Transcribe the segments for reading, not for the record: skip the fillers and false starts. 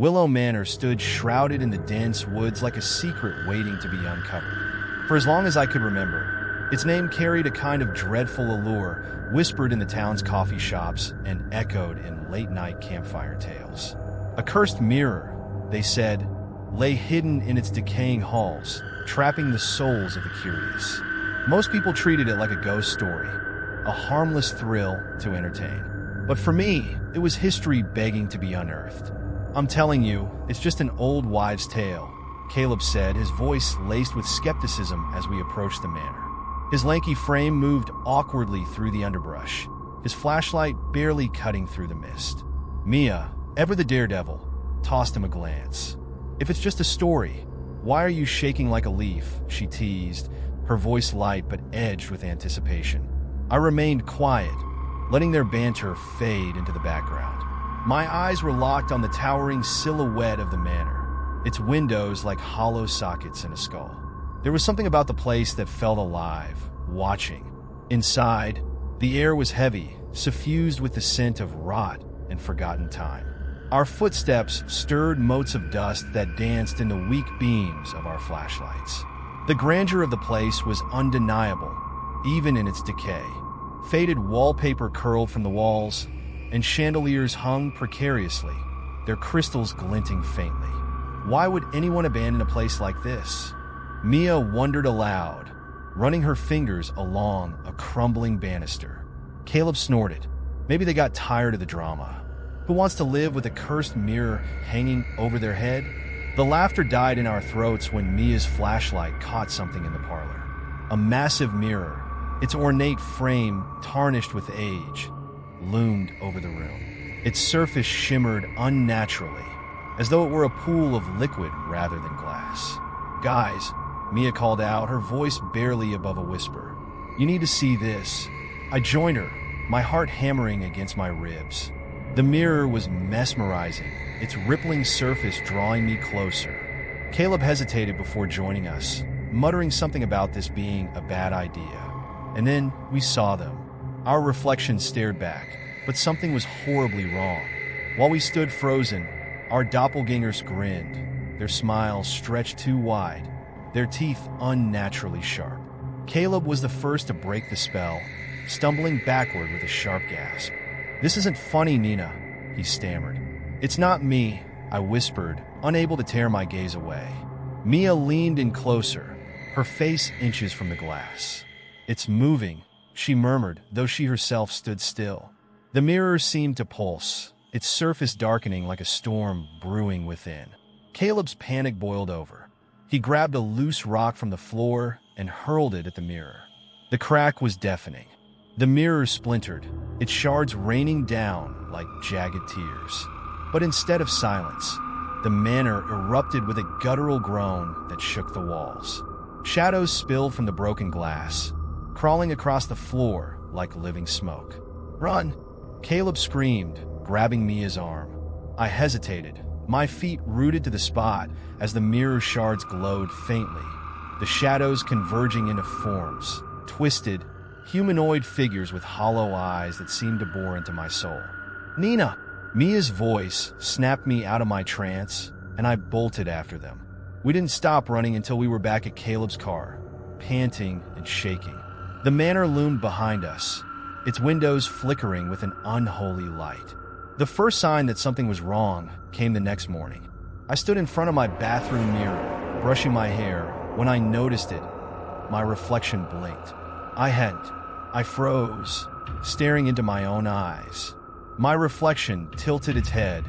Willow Manor stood shrouded in the dense woods like a secret waiting to be uncovered. For as long as I could remember, its name carried a kind of dreadful allure, whispered in the town's coffee shops and echoed in late-night campfire tales. A cursed mirror, they said, lay hidden in its decaying halls, trapping the souls of the curious. Most people treated it like a ghost story, a harmless thrill to entertain. But for me, it was history begging to be unearthed. "I'm telling you, it's just an old wives' tale," Caleb said, his voice laced with skepticism as we approached the manor. His lanky frame moved awkwardly through the underbrush, his flashlight barely cutting through the mist. Mia, ever the daredevil, tossed him a glance. "If it's just a story, why are you shaking like a leaf?" she teased, her voice light but edged with anticipation. I remained quiet, letting their banter fade into the background. My eyes were locked on the towering silhouette of the manor, its windows like hollow sockets in a skull. There was something about the place that felt alive, watching. Inside, the air was heavy, suffused with the scent of rot and forgotten time. Our footsteps stirred motes of dust that danced in the weak beams of our flashlights. The grandeur of the place was undeniable, even in its decay. Faded wallpaper curled from the walls, and chandeliers hung precariously, their crystals glinting faintly. Why would anyone abandon a place like this? Mia wondered aloud, running her fingers along a crumbling banister. Caleb snorted. Maybe they got tired of the drama. Who wants to live with a cursed mirror hanging over their head? The laughter died in our throats when Mia's flashlight caught something in the parlor. A massive mirror, its ornate frame tarnished with age, loomed over the room. Its surface shimmered unnaturally, as though it were a pool of liquid rather than glass. "Guys," Mia called out, her voice barely above a whisper. "You need to see this." I joined her, my heart hammering against my ribs. The mirror was mesmerizing, its rippling surface drawing me closer. Caleb hesitated before joining us, muttering something about this being a bad idea. And then we saw them. Our reflections stared back, but something was horribly wrong. While we stood frozen, our doppelgangers grinned, their smiles stretched too wide, their teeth unnaturally sharp. Caleb was the first to break the spell, stumbling backward with a sharp gasp. "This isn't funny, Nina," he stammered. "It's not me," I whispered, unable to tear my gaze away. Mia leaned in closer, her face inches from the glass. "It's moving," she murmured, though she herself stood still. The mirror seemed to pulse, its surface darkening like a storm brewing within. Caleb's panic boiled over. He grabbed a loose rock from the floor and hurled it at the mirror. The crack was deafening. The mirror splintered, its shards raining down like jagged tears. But instead of silence, the manor erupted with a guttural groan that shook the walls. Shadows spilled from the broken glass, crawling across the floor like living smoke. "Run!" Caleb screamed, grabbing Mia's arm. I hesitated, my feet rooted to the spot as the mirror shards glowed faintly, the shadows converging into forms, twisted, humanoid figures with hollow eyes that seemed to bore into my soul. "Nina!" Mia's voice snapped me out of my trance, and I bolted after them. We didn't stop running until we were back at Caleb's car, panting and shaking. The manor loomed behind us, its windows flickering with an unholy light. The first sign that something was wrong came the next morning. I stood in front of my bathroom mirror, brushing my hair, when I noticed it. My reflection blinked. I hadn't. I froze, staring into my own eyes. My reflection tilted its head,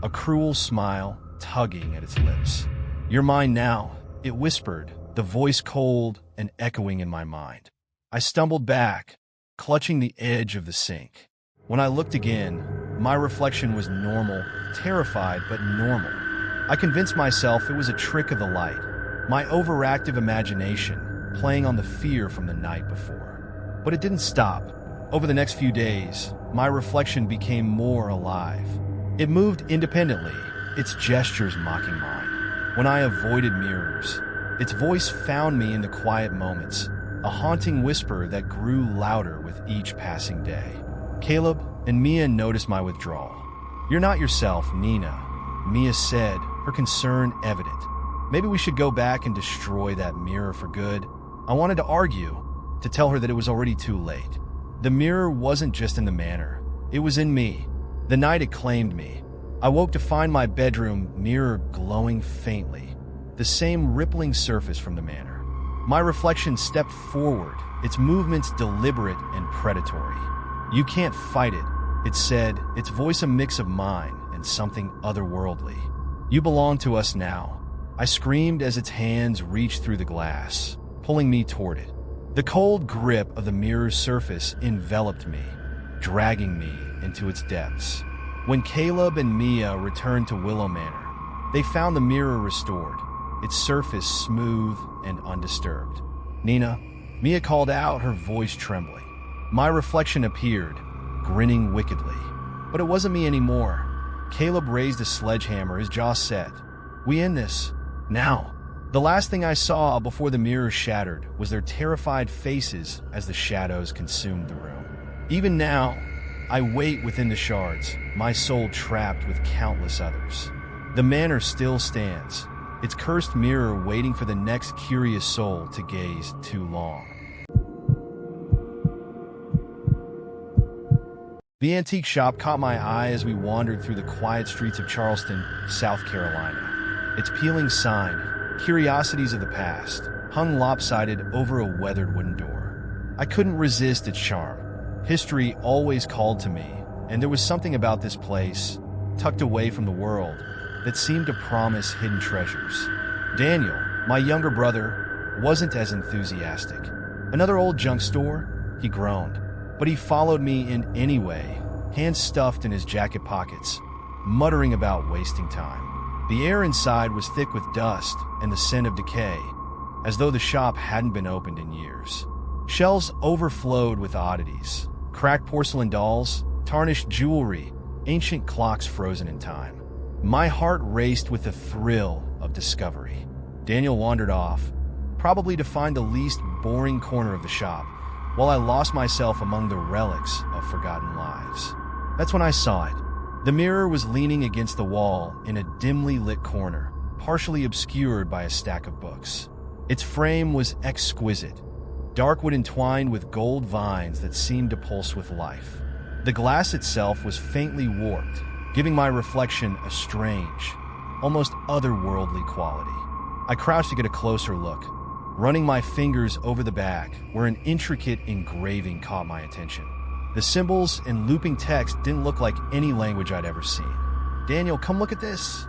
a cruel smile tugging at its lips. "You're mine now," it whispered, the voice cold and echoing in my mind. I stumbled back, clutching the edge of the sink. When I looked again, my reflection was normal, terrified but normal. I convinced myself it was a trick of the light, my overactive imagination playing on the fear from the night before. But it didn't stop. Over the next few days, my reflection became more alive. It moved independently, its gestures mocking mine. When I avoided mirrors, its voice found me in the quiet moments, a haunting whisper that grew louder with each passing day. Caleb and Mia noticed my withdrawal. "You're not yourself, Nina," Mia said, her concern evident. Maybe we should go back and destroy that mirror for good. I wanted to argue, to tell her that it was already too late. The mirror wasn't just in the manor. It was in me. The night it claimed me. I woke to find my bedroom mirror glowing faintly, the same rippling surface from the manor. My reflection stepped forward, its movements deliberate and predatory. "You can't fight it," it said, its voice a mix of mine and something otherworldly. "You belong to us now." I screamed as its hands reached through the glass, pulling me toward it. The cold grip of the mirror's surface enveloped me, dragging me into its depths. When Caleb and Mia returned to Willow Manor, they found the mirror restored, its surface smooth and undisturbed. "Nina," Mia called out, her voice trembling. My reflection appeared, grinning wickedly. But it wasn't me anymore. Caleb raised a sledgehammer, his jaw set. "We end this. Now." The last thing I saw before the mirror shattered was their terrified faces as the shadows consumed the room. Even now, I wait within the shards, my soul trapped with countless others. The manor still stands, its cursed mirror waiting for the next curious soul to gaze too long. The antique shop caught my eye as we wandered through the quiet streets of Charleston, South Carolina. Its peeling sign, "Curiosities of the Past," hung lopsided over a weathered wooden door. I couldn't resist its charm. History always called to me, and there was something about this place, tucked away from the world, that seemed to promise hidden treasures. Daniel, my younger brother, wasn't as enthusiastic. "Another old junk store?" he groaned. But he followed me in anyway, hands stuffed in his jacket pockets, muttering about wasting time. The air inside was thick with dust and the scent of decay, as though the shop hadn't been opened in years. Shelves overflowed with oddities, cracked porcelain dolls, tarnished jewelry, ancient clocks frozen in time. My heart raced with the thrill of discovery. Daniel wandered off, probably to find the least boring corner of the shop, while I lost myself among the relics of forgotten lives. That's when I saw it. The mirror was leaning against the wall in a dimly lit corner, partially obscured by a stack of books. Its frame was exquisite, dark wood entwined with gold vines that seemed to pulse with life. The glass itself was faintly warped, giving my reflection a strange, almost otherworldly quality. I crouched to get a closer look, running my fingers over the back where an intricate engraving caught my attention. The symbols and looping text didn't look like any language I'd ever seen. "Daniel, come look at this,"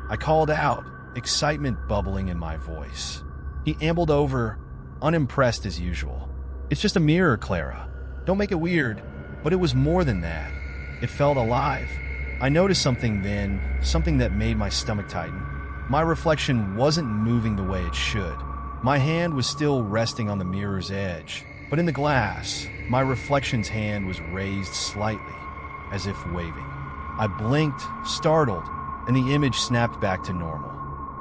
I called out, excitement bubbling in my voice. He ambled over, unimpressed as usual. "It's just a mirror, Clara. Don't make it weird." But it was more than that. It felt alive. I noticed something then, something that made my stomach tighten. My reflection wasn't moving the way it should. My hand was still resting on the mirror's edge, but in the glass, my reflection's hand was raised slightly, as if waving. I blinked, startled, and the image snapped back to normal.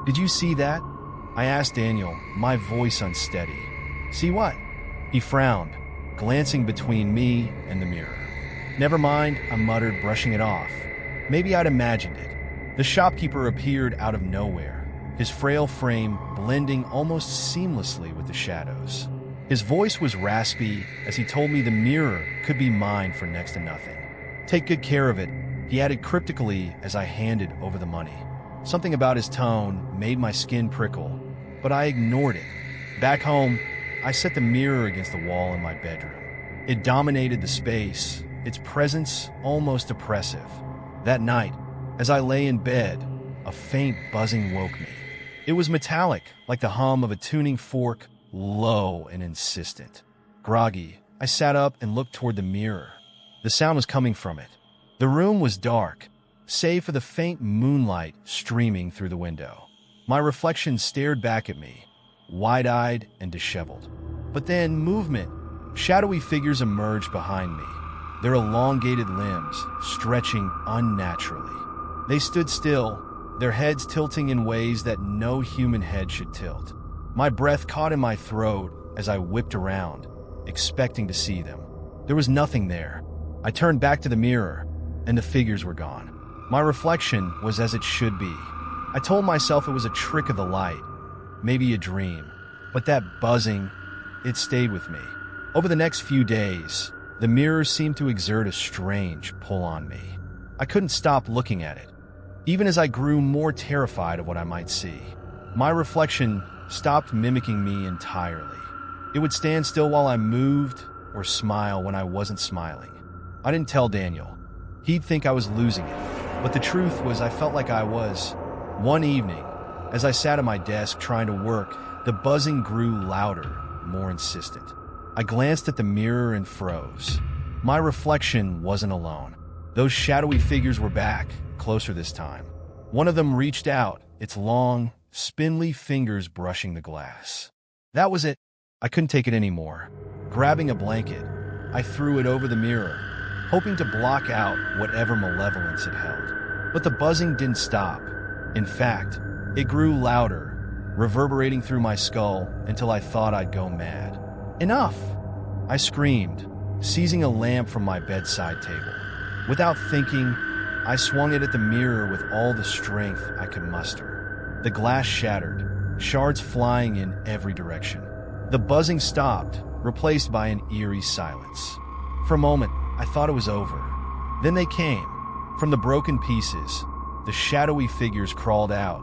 "Did you see that?" I asked Daniel, my voice unsteady. "See what?" He frowned, glancing between me and the mirror. "Never mind," I muttered, brushing it off. Maybe I'd imagined it. The shopkeeper appeared out of nowhere, his frail frame blending almost seamlessly with the shadows. His voice was raspy as he told me the mirror could be mine for next to nothing. "Take good care of it," he added cryptically as I handed over the money. Something about his tone made my skin prickle, but I ignored it. Back home, I set the mirror against the wall in my bedroom. It dominated the space, its presence almost oppressive. That night, as I lay in bed, a faint buzzing woke me. It was metallic, like the hum of a tuning fork, low and insistent. Groggy, I sat up and looked toward the mirror. The sound was coming from it. The room was dark, save for the faint moonlight streaming through the window. My reflection stared back at me, wide-eyed and disheveled. But then, movement. Shadowy figures emerged behind me, their elongated limbs stretching unnaturally. They stood still, their heads tilting in ways that no human head should tilt. My breath caught in my throat as I whipped around, expecting to see them. There was nothing there. I turned back to the mirror, and the figures were gone. My reflection was as it should be. I told myself it was a trick of the light, maybe a dream, but that buzzing, it stayed with me. Over the next few days, the mirror seemed to exert a strange pull on me. I couldn't stop looking at it, even as I grew more terrified of what I might see. My reflection stopped mimicking me entirely. It would stand still while I moved or smile when I wasn't smiling. I didn't tell Daniel. He'd think I was losing it. But the truth was I felt like I was. One evening, as I sat at my desk trying to work, the buzzing grew louder, more insistent. I glanced at the mirror and froze. My reflection wasn't alone. Those shadowy figures were back, closer this time. One of them reached out, its long, spindly fingers brushing the glass. That was it. I couldn't take it anymore. Grabbing a blanket, I threw it over the mirror, hoping to block out whatever malevolence it held. But the buzzing didn't stop. In fact, it grew louder, reverberating through my skull until I thought I'd go mad. Enough! I screamed, seizing a lamp from my bedside table. Without thinking, I swung it at the mirror with all the strength I could muster. The glass shattered, shards flying in every direction. The buzzing stopped, replaced by an eerie silence. For a moment, I thought it was over. Then they came. From the broken pieces, the shadowy figures crawled out,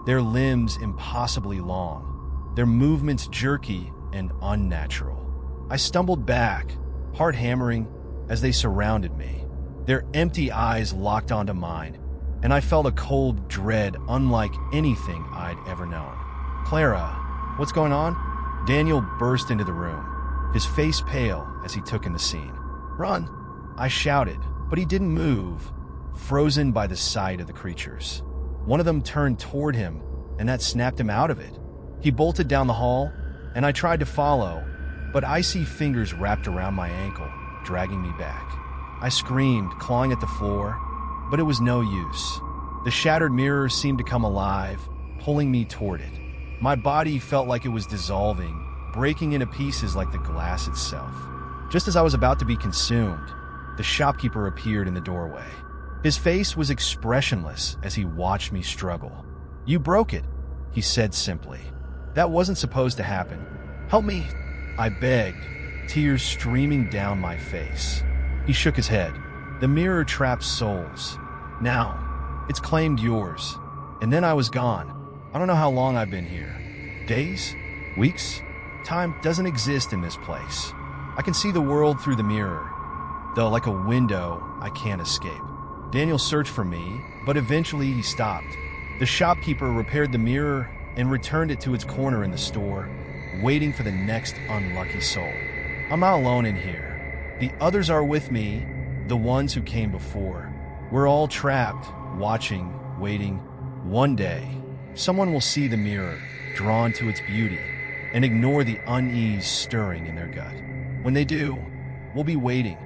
their limbs impossibly long, their movements jerky and unnatural. I stumbled back, heart hammering, as they surrounded me. Their empty eyes locked onto mine, and I felt a cold dread unlike anything I'd ever known. "Clara, what's going on?" Daniel burst into the room, his face pale as he took in the scene. "Run!" I shouted, but he didn't move, frozen by the sight of the creatures. One of them turned toward him, and that snapped him out of it. He bolted down the hall, and I tried to follow, but icy fingers wrapped around my ankle, dragging me back. I screamed, clawing at the floor, but it was no use. The shattered mirror seemed to come alive, pulling me toward it. My body felt like it was dissolving, breaking into pieces like the glass itself. Just as I was about to be consumed, the shopkeeper appeared in the doorway. His face was expressionless as he watched me struggle. "You broke it," he said simply. "That wasn't supposed to happen. Help me," I begged, tears streaming down my face. He shook his head. "The mirror traps souls. Now, it's claimed yours." And then I was gone. I don't know how long I've been here. Days? Weeks? Time doesn't exist in this place. I can see the world through the mirror, though like a window I can't escape. Daniel searched for me, but eventually he stopped. The shopkeeper repaired the mirror and returned it to its corner in the store, waiting for the next unlucky soul. I'm not alone in here. The others are with me, the ones who came before. We're all trapped, watching, waiting. One day, someone will see the mirror, drawn to its beauty, and ignore the unease stirring in their gut. When they do, we'll be waiting,